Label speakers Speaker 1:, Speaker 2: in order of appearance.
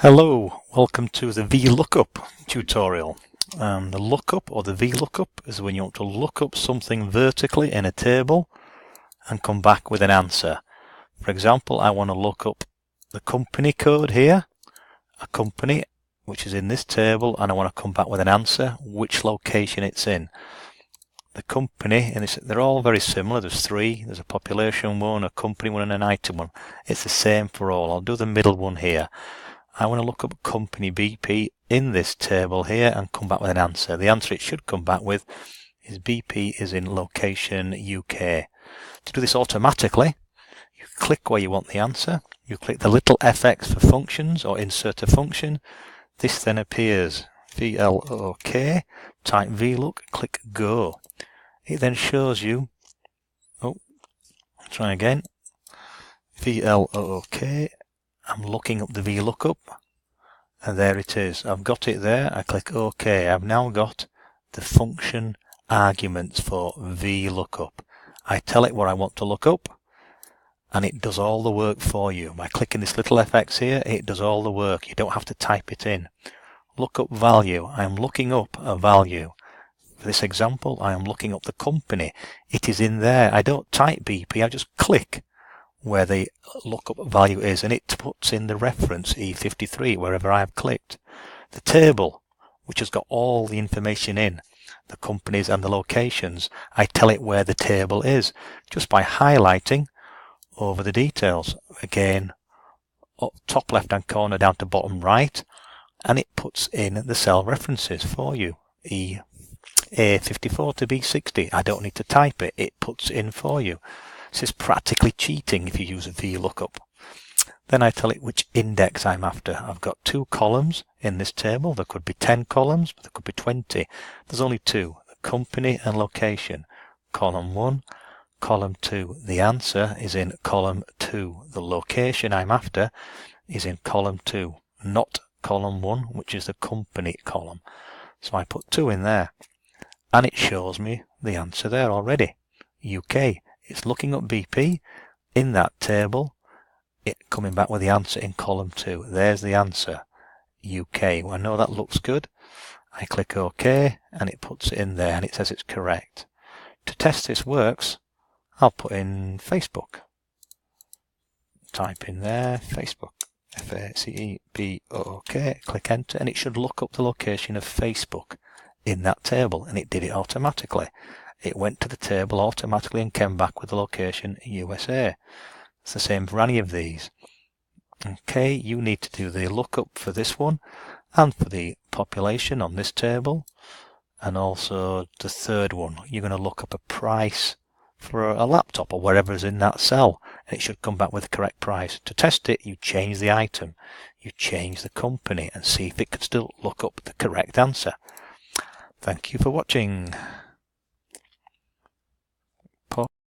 Speaker 1: Hello, welcome to the vlookup tutorial. The lookup or the vlookup is when you want to look up something vertically in a table and come back with an answer. For example, I want to look up the company code here, a company which is in this table, and I want to come back with an answer, which location it's in. The company, and they're all very similar. There's three. There's a population one, a company one, and an item one. It's the same for all. I'll do the middle one here. I want to look up company BP in this table here and come back with an answer. The answer it should come back with is BP is in location UK. To do this automatically, you click where you want the answer. You click the little FX for functions or insert a function. This then appears. VLOOK, type VLOOK, click go. It then shows you, try again, VLOOK. I'm looking up the VLOOKUP, and there it is. I've got it there. I click OK. I've now got the function arguments for VLOOKUP. I tell it what I want to look up, and it does all the work for you. By clicking this little FX here, it does all the work. You don't have to type it in. Lookup value. I'm looking up a value. For this example, I am looking up the company. It is in there. I don't type BP. I just click where the lookup value is, and it puts in the reference E53 wherever I have clicked. The table, which has got all the information in, the companies and the locations, I tell it where the table is just by highlighting over the details. Again, up top left hand corner down to bottom right, and it puts in the cell references for you. A54 to B60. I don't need to type it. It puts in for you. This is practically cheating if you use a VLOOKUP. Then I tell it which index I'm after. I've got two columns in this table. There could be 10 columns, but there could be 20. There's only two, the company and location. Column 1, column 2. The answer is in column 2. The location I'm after is in column 2, not column 1, which is the company column. So I put 2 in there, and it shows me the answer there already. UK. It's looking up BP in that table, it coming back with the answer in column 2. There's the answer, UK. Well, I know that looks good. I click OK, and it puts it in there, and it says it's correct. To test this works, I'll put in Facebook. Type in there, Facebook, Facebook, click enter, and it should look up the location of Facebook in that table, and it did it automatically. It went to the table automatically and came back with the location USA. It's the same for any of these. Okay, you need to do the lookup for this one and for the population on this table, and also the third one. You're going to look up a price for a laptop or whatever is in that cell, and it should come back with the correct price. To test it, you change the item, you change the company, and see if it can still look up the correct answer. Thank you for watching.